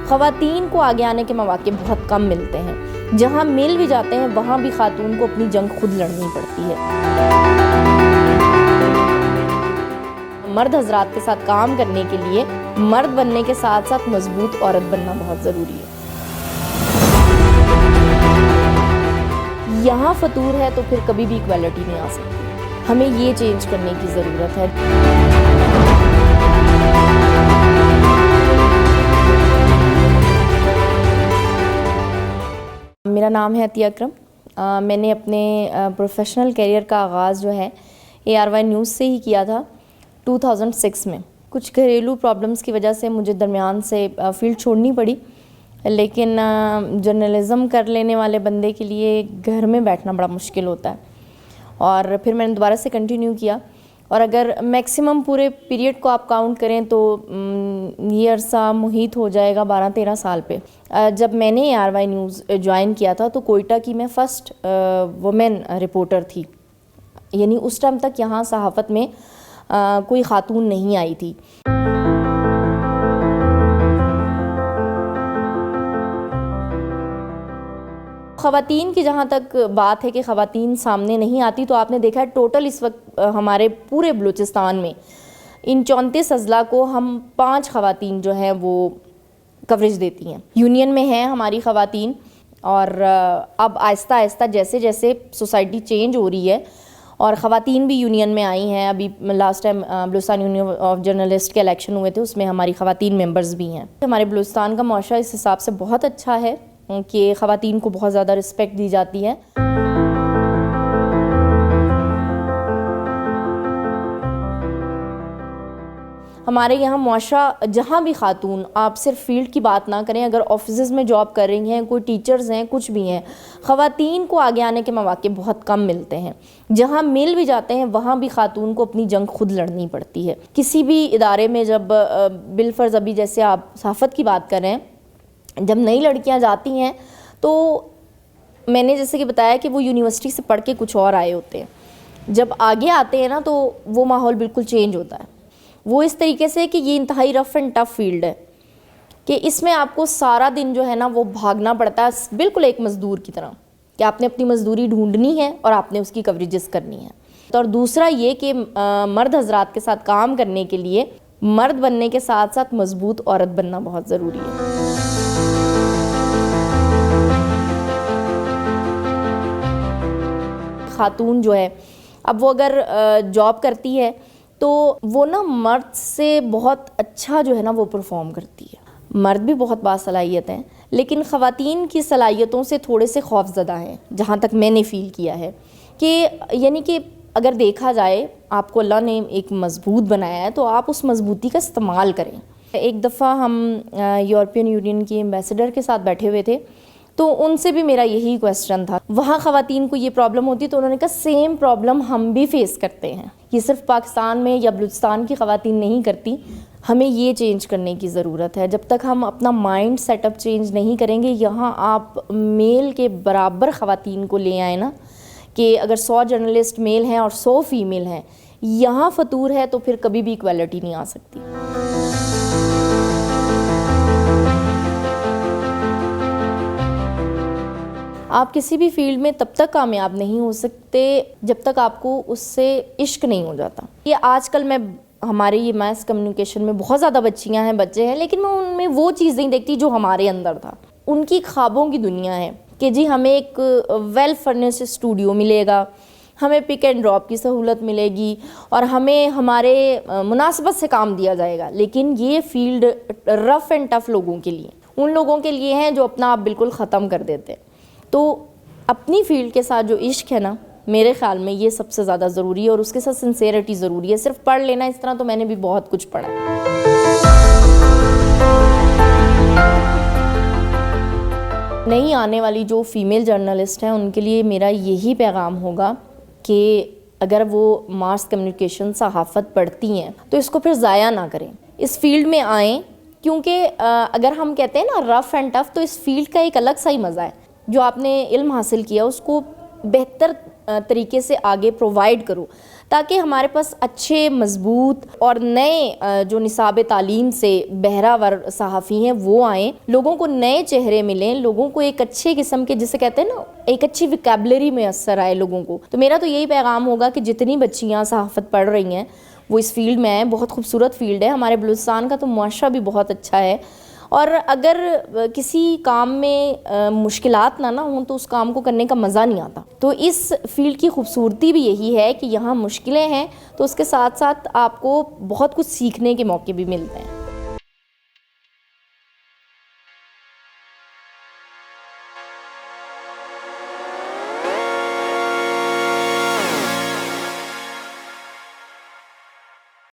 ख़वातीन को आगे आने के मौके बहुत कम मिलते हैं। जहाँ मिल भी जाते हैं वहाँ भी ख़ातून को अपनी जंग खुद लड़नी पड़ती है। मर्द हजरात के साथ काम करने के लिए मर्द बनने के साथ साथ मजबूत औरत बनना बहुत ज़रूरी है। यहाँ फतूर है तो फिर कभी भी इक्वालिटी नहीं आ सकती। हमें ये चेंज करने की ज़रूरत है। मेरा नाम है अतिया अकरम। मैंने अपने प्रोफेशनल करियर का आगाज़ जो है ARY न्यूज़ से ही किया था 2006 में। कुछ घरेलू प्रॉब्लम्स की वजह से मुझे दरमियान से फील्ड छोड़नी पड़ी, लेकिन जर्नलिज़म कर लेने वाले बंदे के लिए घर में बैठना बड़ा मुश्किल होता है। और फिर मैंने दोबारा से कंटिन्यू किया। और अगर मैक्सिमम पूरे पीरियड को आप काउंट करें तो ये अरसा मुहित हो जाएगा 12-13 साल पे। जब मैंने ARY न्यूज़ ज्वाइन किया था तो कोयटा की मैं फ़र्स्ट वुमेन रिपोर्टर थी। यानी उस टाइम तक यहाँ सहाफ़त में कोई ख़ातून नहीं आई थी। ख़वातीन की जहाँ तक बात है कि ख़वातीन सामने नहीं आती, तो आपने देखा है टोटल इस वक्त हमारे पूरे बलूचिस्तान में इन 34 अज़ला को हम 5 ख़वातीन जो हैं वो कवरेज देती हैं। यूनियन में हैं हमारी ख़वातीन, और अब आहिस्ता आहिस्ता जैसे जैसे सोसाइटी चेंज हो रही है और ख़वातीन भी यूनियन में आई हैं। अभी last time Balochistan union of journalist के इलेक्शन हुए थे, उसमें हमारी ख़वातीन मेंबर्स भी हैं। हमारे बलूचिस्तान का माशरा इस हिसाब से बहुत अच्छा है कि ख़वातीन को बहुत ज़्यादा रिस्पेक्ट दी जाती है। हमारे यहाँ मुआशरा जहाँ भी ख़ातून, आप सिर्फ फील्ड की बात ना करें, अगर ऑफिस में जॉब कर रही हैं, कोई टीचर्स हैं, कुछ भी हैं, ख़वातीन को आगे आने के मौके बहुत कम मिलते हैं। जहाँ मिल भी जाते हैं वहाँ भी ख़ातून को अपनी जंग खुद लड़नी पड़ती है। किसी भी इदारे में जब बिलफर्ज, अभी जैसे आप सहाफ़त की बात कर रहे हैं, जब नई लड़कियां जाती हैं तो मैंने जैसे कि बताया कि वो यूनिवर्सिटी से पढ़ के कुछ और आए होते हैं। जब आगे आते हैं ना तो वो माहौल बिल्कुल चेंज होता है। वो इस तरीके से कि ये इंतहाई रफ़ एंड टफ़ फील्ड है कि इसमें आपको सारा दिन जो है ना वो भागना पड़ता है, बिल्कुल एक मज़दूर की तरह, कि आपने अपनी मज़दूरी ढूंढनी है और आपने उसकी कवरेजेस करनी है। तो और दूसरा ये कि मर्द हजरात के साथ काम करने के लिए मर्द बनने के साथ साथ मजबूत औरत बनना बहुत ज़रूरी है। खातून जो है, अब वो अगर जॉब करती है तो वो ना मर्द से बहुत अच्छा जो है ना वो परफॉर्म करती है। मर्द भी बहुत बासलाहियत हैं, लेकिन ख़वातीन की सलाहियतों से थोड़े से खौफज़दा हैं, जहाँ तक मैंने फ़ील किया है कि यानी कि अगर देखा जाए आपको अल्लाह ने एक मज़बूत बनाया है तो आप उस मज़बूती का इस्तेमाल करें। एक दफ़ा हम यूरोपियन यूनियन के एम्बेसडर के साथ बैठे हुए थे, तो उनसे भी मेरा यही क्वेश्चन था। वहाँ ख़वातीन को ये प्रॉब्लम होती, तो उन्होंने कहा सेम प्रॉब्लम हम भी फेस करते हैं। ये सिर्फ पाकिस्तान में या बलूचिस्तान की ख़वातीन नहीं करती, हमें ये चेंज करने की ज़रूरत है। जब तक हम अपना माइंड सेटअप चेंज नहीं करेंगे, यहाँ आप मेल के बराबर ख़वातीन को ले आए ना, कि अगर 100 जर्नलिस्ट मेल हैं और 100 फीमेल हैं, यहाँ फतूर है तो फिर कभी भी इक्वालिटी नहीं आ सकती। आप किसी भी फील्ड में तब तक कामयाब नहीं हो सकते जब तक आपको उससे इश्क नहीं हो जाता। ये आजकल हमारे ये मास कम्युनिकेशन में बहुत ज़्यादा बच्चियां हैं, बच्चे हैं, लेकिन मैं उनमें वो चीज़ नहीं देखती जो हमारे अंदर था। उनकी ख्वाबों की दुनिया है कि जी हमें एक वेल फर्निश्ड स्टूडियो मिलेगा, हमें पिक एंड ड्रॉप की सहूलत मिलेगी और हमें हमारे मुनासिबत से काम दिया जाएगा। लेकिन ये फील्ड रफ़ एंड टफ़ लोगों के लिए, उन लोगों के लिए हैं जो अपना आप बिल्कुल ख़त्म कर देते हैं। तो अपनी फील्ड के साथ जो इश्क है ना, मेरे ख़्याल में ये सबसे ज़्यादा ज़रूरी है और उसके साथ सिंसेरिटी ज़रूरी है। सिर्फ पढ़ लेना इस तरह तो मैंने भी बहुत कुछ पढ़ा है। नई आने वाली जो फीमेल जर्नलिस्ट हैं उनके लिए मेरा यही पैगाम होगा कि अगर वो मास कम्युनिकेशन सहाफ़त पढ़ती हैं तो इसको फिर ज़ाया ना करें, इस फील्ड में आएँ। क्योंकि अगर हम कहते हैं ना रफ़ एंड टफ़, तो इस फील्ड का एक अलग सा ही मज़ा है। जो आपने इल्म हासिल किया उसको बेहतर तरीके से आगे प्रोवाइड करो, ताकि हमारे पास अच्छे, मजबूत और नए जो निसाब तालीम से बहरावर सहाफ़ी हैं वो आएँ, लोगों को नए चेहरे मिलें, लोगों को एक अच्छे किस्म के, जिसे कहते हैं ना, एक अच्छी विकेबलरी में असर आए लोगों को। तो मेरा तो यही पैगाम होगा कि जितनी बच्चियाँ सहाफ़त पढ़ रही हैं वो इस फील्ड में आएँ। बहुत खूबसूरत फील्ड है। हमारे बलूचिस्तान का तो मुआशरा भी बहुत अच्छा है, और अगर किसी काम में मुश्किलात ना हों तो उस काम को करने का मज़ा नहीं आता। तो इस फील्ड की खूबसूरती भी यही है कि यहाँ मुश्किलें हैं तो उसके साथ साथ आपको बहुत कुछ सीखने के मौके भी मिलते हैं।